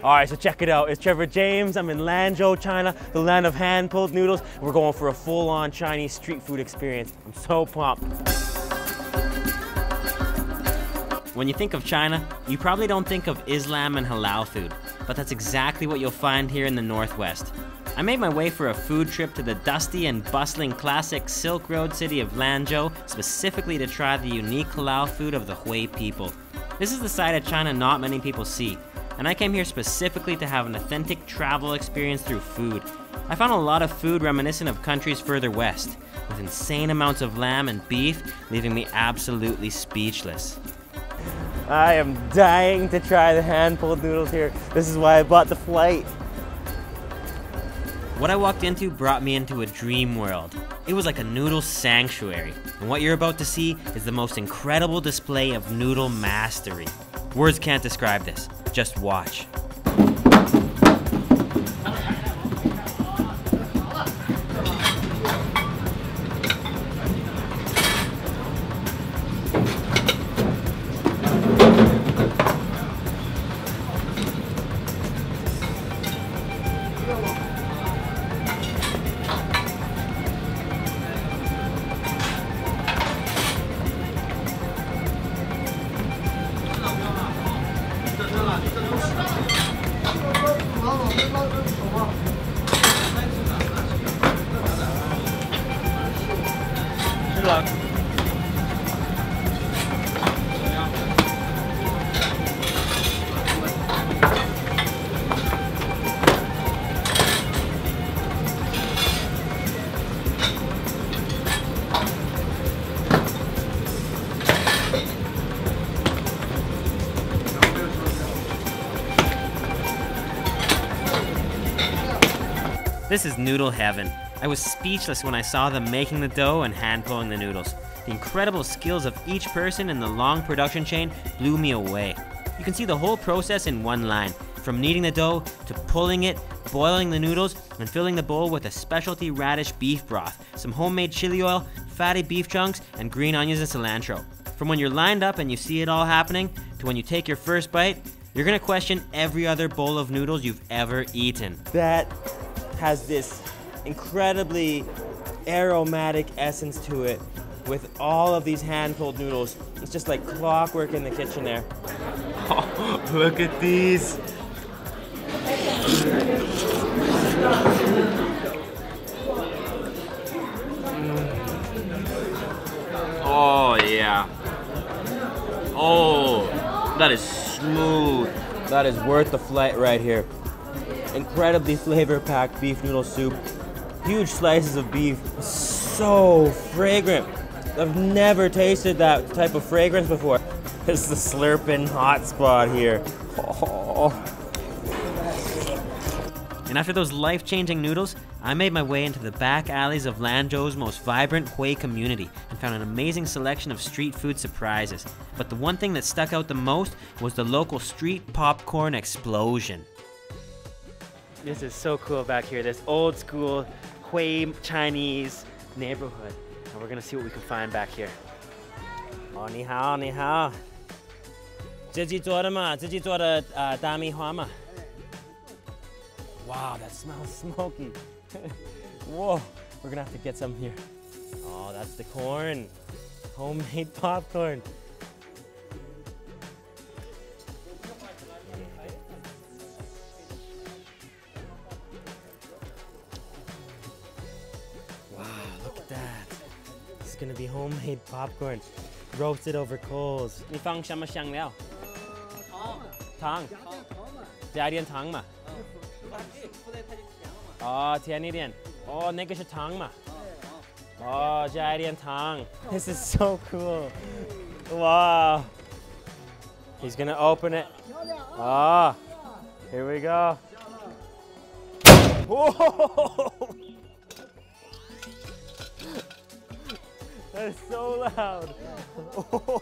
All right, so check it out. It's Trevor James. I'm in Lanzhou, China, the land of hand-pulled noodles. We're going for a full-on Chinese street food experience. I'm so pumped. When you think of China, you probably don't think of Islam and halal food, but that's exactly what you'll find here in the Northwest. I made my way for a food trip to the dusty and bustling classic Silk Road city of Lanzhou, specifically to try the unique halal food of the Hui people. This is the side of China not many people see, and I came here specifically to have an authentic travel experience through food. I found a lot of food reminiscent of countries further west, with insane amounts of lamb and beef, leaving me absolutely speechless. I am dying to try the hand-pulled noodles here. This is why I bought the flight. What I walked into brought me into a dream world. It was like a noodle sanctuary, and what you're about to see is the most incredible display of noodle mastery. Words can't describe this, just watch. This is noodle heaven. I was speechless when I saw them making the dough and hand-pulling the noodles. The incredible skills of each person in the long production chain blew me away. You can see the whole process in one line, from kneading the dough to pulling it, boiling the noodles, and filling the bowl with a specialty radish beef broth, some homemade chili oil, fatty beef chunks, and green onions and cilantro. From when you're lined up and you see it all happening, to when you take your first bite, you're gonna question every other bowl of noodles you've ever eaten. That has this incredibly aromatic essence to it with all of these hand-pulled noodles. It's just like clockwork in the kitchen there. Oh, look at these. Oh yeah. Oh, that is smooth. That is worth the flight right here. Incredibly flavor-packed beef noodle soup. Huge slices of beef. So fragrant. I've never tasted that type of fragrance before. This is the slurping hot spot here. Oh. And after those life-changing noodles, I made my way into the back alleys of Lanzhou's most vibrant Hui community and found an amazing selection of street food surprises. But the one thing that stuck out the most was the local street popcorn explosion. This is so cool back here, this old school Hui Chinese neighborhood. And we're gonna see what we can find back here. Oh, 你好,你好. 自己做的吗?自己做的大米花吗? Wow, that smells smoky. Whoa, we're gonna have to get some here. Oh, that's the corn. Homemade popcorn. Wow, look at that. This is gonna be homemade popcorn. Roasted over coals. 你放什么香料? 糖. 加一点糖嘛. 哦，甜一点。哦，那个是糖嘛？哦，加一点糖。This is so cool. Wow. He's gonna open it. Ah, here we go. Whoa! That is so loud. Oh.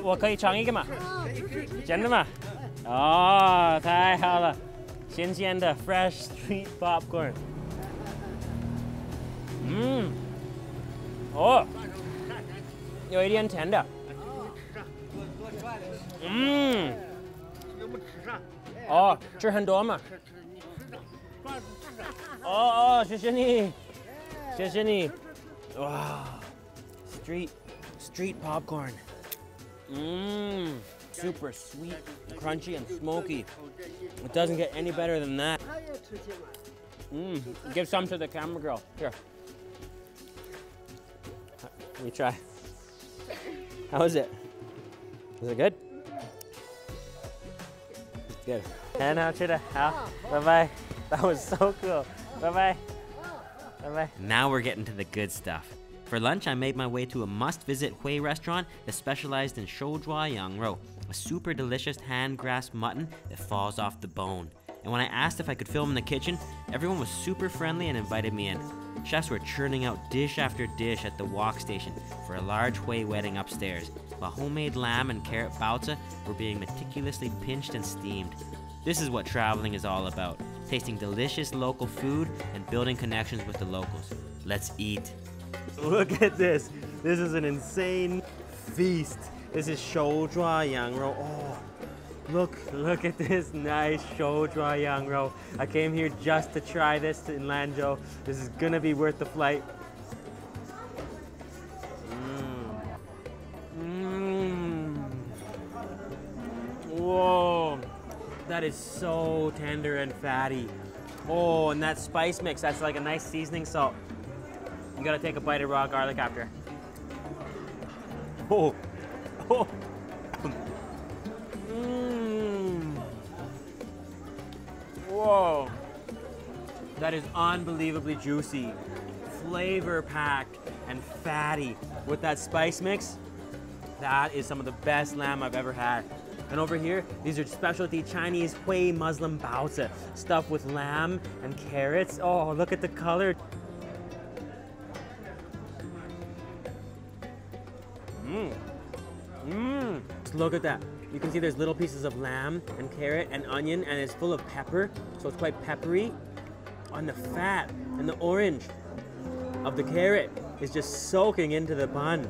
我可以尝一个吗？真的吗？哦，太好了，新鲜的 fresh street popcorn。哦，有一点甜的。哦，吃很多嘛。哦，谢谢你，谢谢你。哇 ，street popcorn. Super sweet, crunchy, and smoky. It doesn't get any better than that. Give some to the camera girl. Here. Let me try. How is it? Is it good? It's good. And now, bye-bye. That was so cool. Bye-bye. Bye-bye. Now we're getting to the good stuff. For lunch, I made my way to a must-visit Hui restaurant that specialized in shouzhua yangrou, a super delicious hand-grasped mutton that falls off the bone. And when I asked if I could film in the kitchen, everyone was super friendly and invited me in. Chefs were churning out dish after dish at the wok station for a large Hui wedding upstairs, while homemade lamb and carrot baozi were being meticulously pinched and steamed. This is what traveling is all about, tasting delicious local food and building connections with the locals. Let's eat. Look at this. This is an insane feast. This is shouzhua yangrou. Oh, look at this nice shouzhua yangrou. I came here just to try this in Lanzhou. This is gonna be worth the flight. Whoa, that is so tender and fatty. Oh, and that spice mix, that's like a nice seasoning salt. You gotta take a bite of raw garlic after. Oh. Whoa. That is unbelievably juicy, flavor packed, and fatty. With that spice mix, that is some of the best lamb I've ever had. And over here, these are specialty Chinese Hui Muslim baozi, stuffed with lamb and carrots. Oh, look at the color. Look at that. You can see there's little pieces of lamb and carrot and onion, and it's full of pepper, so it's quite peppery. On the fat and the orange of the carrot is just soaking into the bun.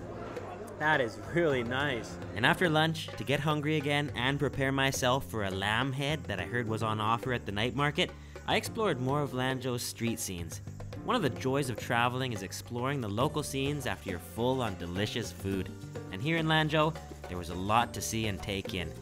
That is really nice. And after lunch, to get hungry again and prepare myself for a lamb head that I heard was on offer at the night market, I explored more of Lanzhou's street scenes. One of the joys of traveling is exploring the local scenes after you're full on delicious food. And here in Lanzhou, there was a lot to see and take in.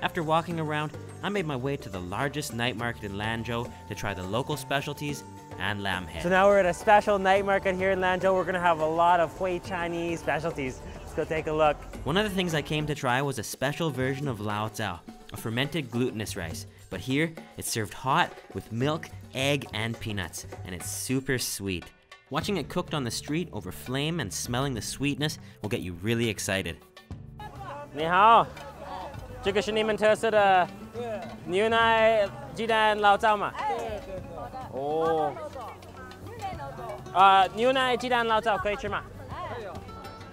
After walking around, I made my way to the largest night market in Lanzhou to try the local specialties and lamb head. So now we're at a special night market here in Lanzhou. We're gonna have a lot of Hui Chinese specialties. Let's go take a look. One of the things I came to try was a special version of lao zhao, a fermented glutinous rice. But here, it's served hot with milk, egg, and peanuts, and it's super sweet. Watching it cooked on the street over flame and smelling the sweetness will get you really excited. 你好，这个是你们特色的牛奶鸡蛋醪糟吗？哦，牛奶鸡蛋醪糟可以吃吗？可以。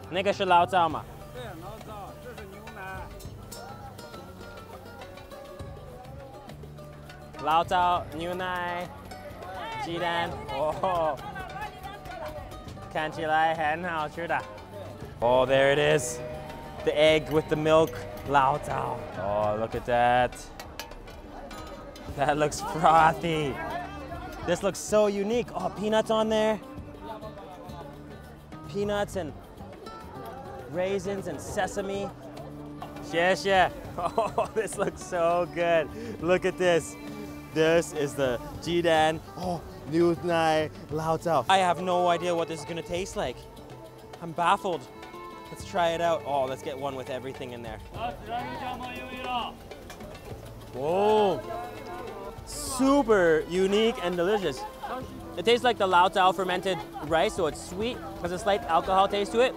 那个是醪糟吗？对，醪糟，这是牛奶。醪糟、牛奶、鸡蛋，哦，看起来很好吃的。Oh, there it is. The egg with the milk, lao zhao. Oh, look at that. That looks frothy. This looks so unique. Oh, peanuts on there. Peanuts and raisins and sesame. Yeah. Oh, this looks so good. Look at this. This is the jidan. Oh, new nai lao zhao. I have no idea what this is gonna taste like. I'm baffled. Let's try it out. Oh, let's get one with everything in there. Whoa. Super unique and delicious. It tastes like the lao zhao fermented rice, so it's sweet, has a slight alcohol taste to it,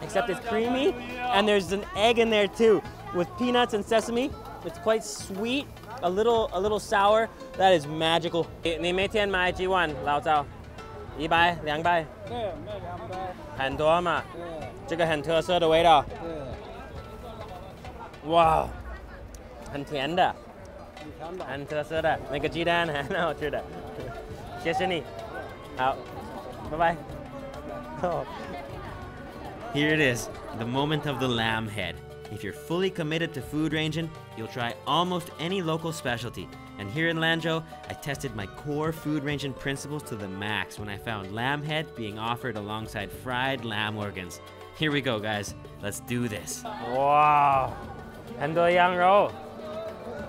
except it's creamy, and there's an egg in there too, with peanuts and sesame. It's quite sweet, a little sour. That is magical. 你每天买几碗lao zhao？ 100、200？对，卖200。很多嘛。对。这个很特色的味道。对。哇，很甜的。很特色的，那个鸡蛋很好吃的。谢谢你。好，拜拜。Here it is, the moment of the lamb head. If you're fully committed to food ranging, you'll try almost any local specialty. And here in Lanzhou, I tested my core food ranging principles to the max when I found lamb head being offered alongside fried lamb organs. Here we go, guys. Let's do this. Wow, 很多羊肉。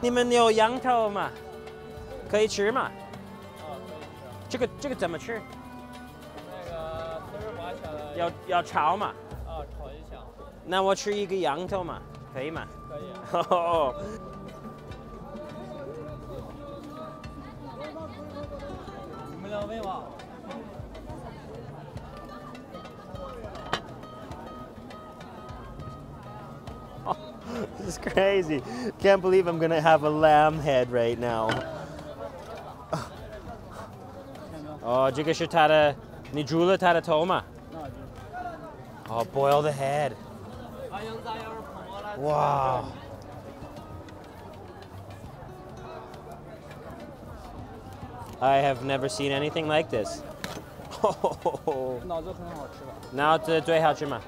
你们有羊头吗？可以吃吗？这个怎么吃？那个都是挖起来的。要炒吗？炒一下。那我吃一个羊头嘛，可以吗？可以。你们两位吗？ This is crazy. Can't believe I'm gonna have a lamb head right now. Oh, 这个是它的，你煮了它的头吗？ Oh, boil the head. Wow. I have never seen anything like this. 脑子很好吃吧？脑子最好吃吗？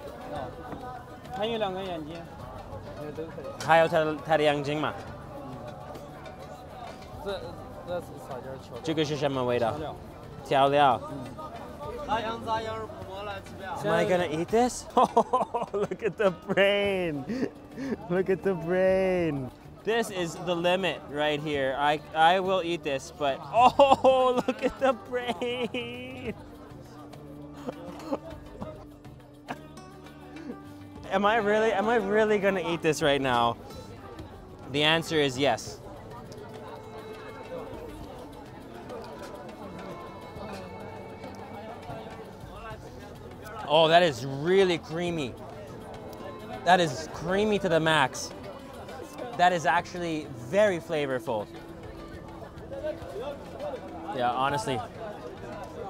还有2个眼睛，都可以。还有它的眼睛吗？这是撒点调料。这个是什么味道？调料。Am I gonna eat this? Oh, look at the brain. Look at the brain. This is the limit right here. I will eat this, but oh, look at the brain. Am I really gonna eat this right now? The answer is yes. Oh, that is really creamy. That is creamy to the max. That is actually very flavorful. Yeah, honestly,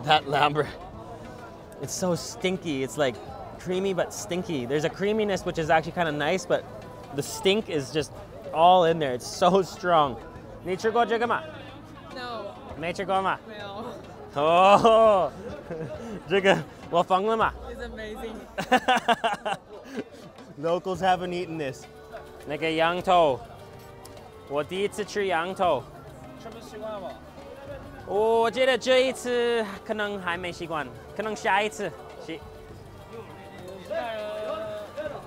that lamb, it's so stinky. It's like creamy but stinky. There's a creaminess which is actually kind of nice, but the stink is just all in there. It's so strong. 你吃过这个吗？ No. 没吃过吗？ 没有。 哦，这个我疯了嘛 It's amazing. Locals haven't eaten this. 那个羊头，我第一次吃羊头。吃不习惯吧？我觉得这一次可能还没习惯，可能下一次是。这人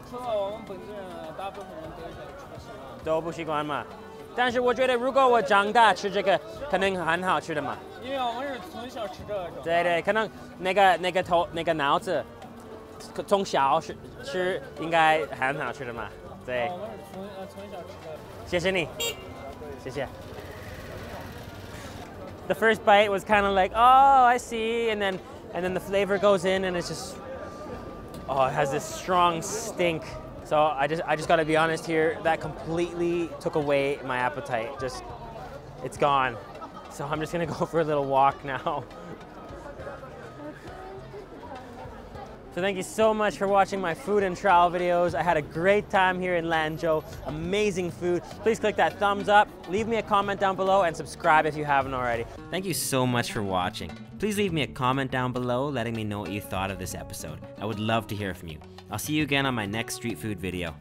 除了我们本地人，大部分人都不习惯。都不习惯嘛。但是我觉得如果我长大吃这个，可能很好吃的嘛。因为我们是从小吃这个。对对，可能那个脑子，从小吃应该很好吃的嘛。对。我们是从小吃这个。谢谢你，谢谢。The first bite was kind of like, oh, I see, and then the flavor goes in, and it's just, oh, it has this strong stink. So I just got to be honest here. That completely took away my appetite. It's gone. So I'm just gonna go for a little walk now. So thank you so much for watching my food and travel videos. I had a great time here in Lanzhou. Amazing food. Please click that thumbs up, leave me a comment down below, and subscribe if you haven't already. Thank you so much for watching. Please leave me a comment down below letting me know what you thought of this episode. I would love to hear from you. I'll see you again on my next street food video.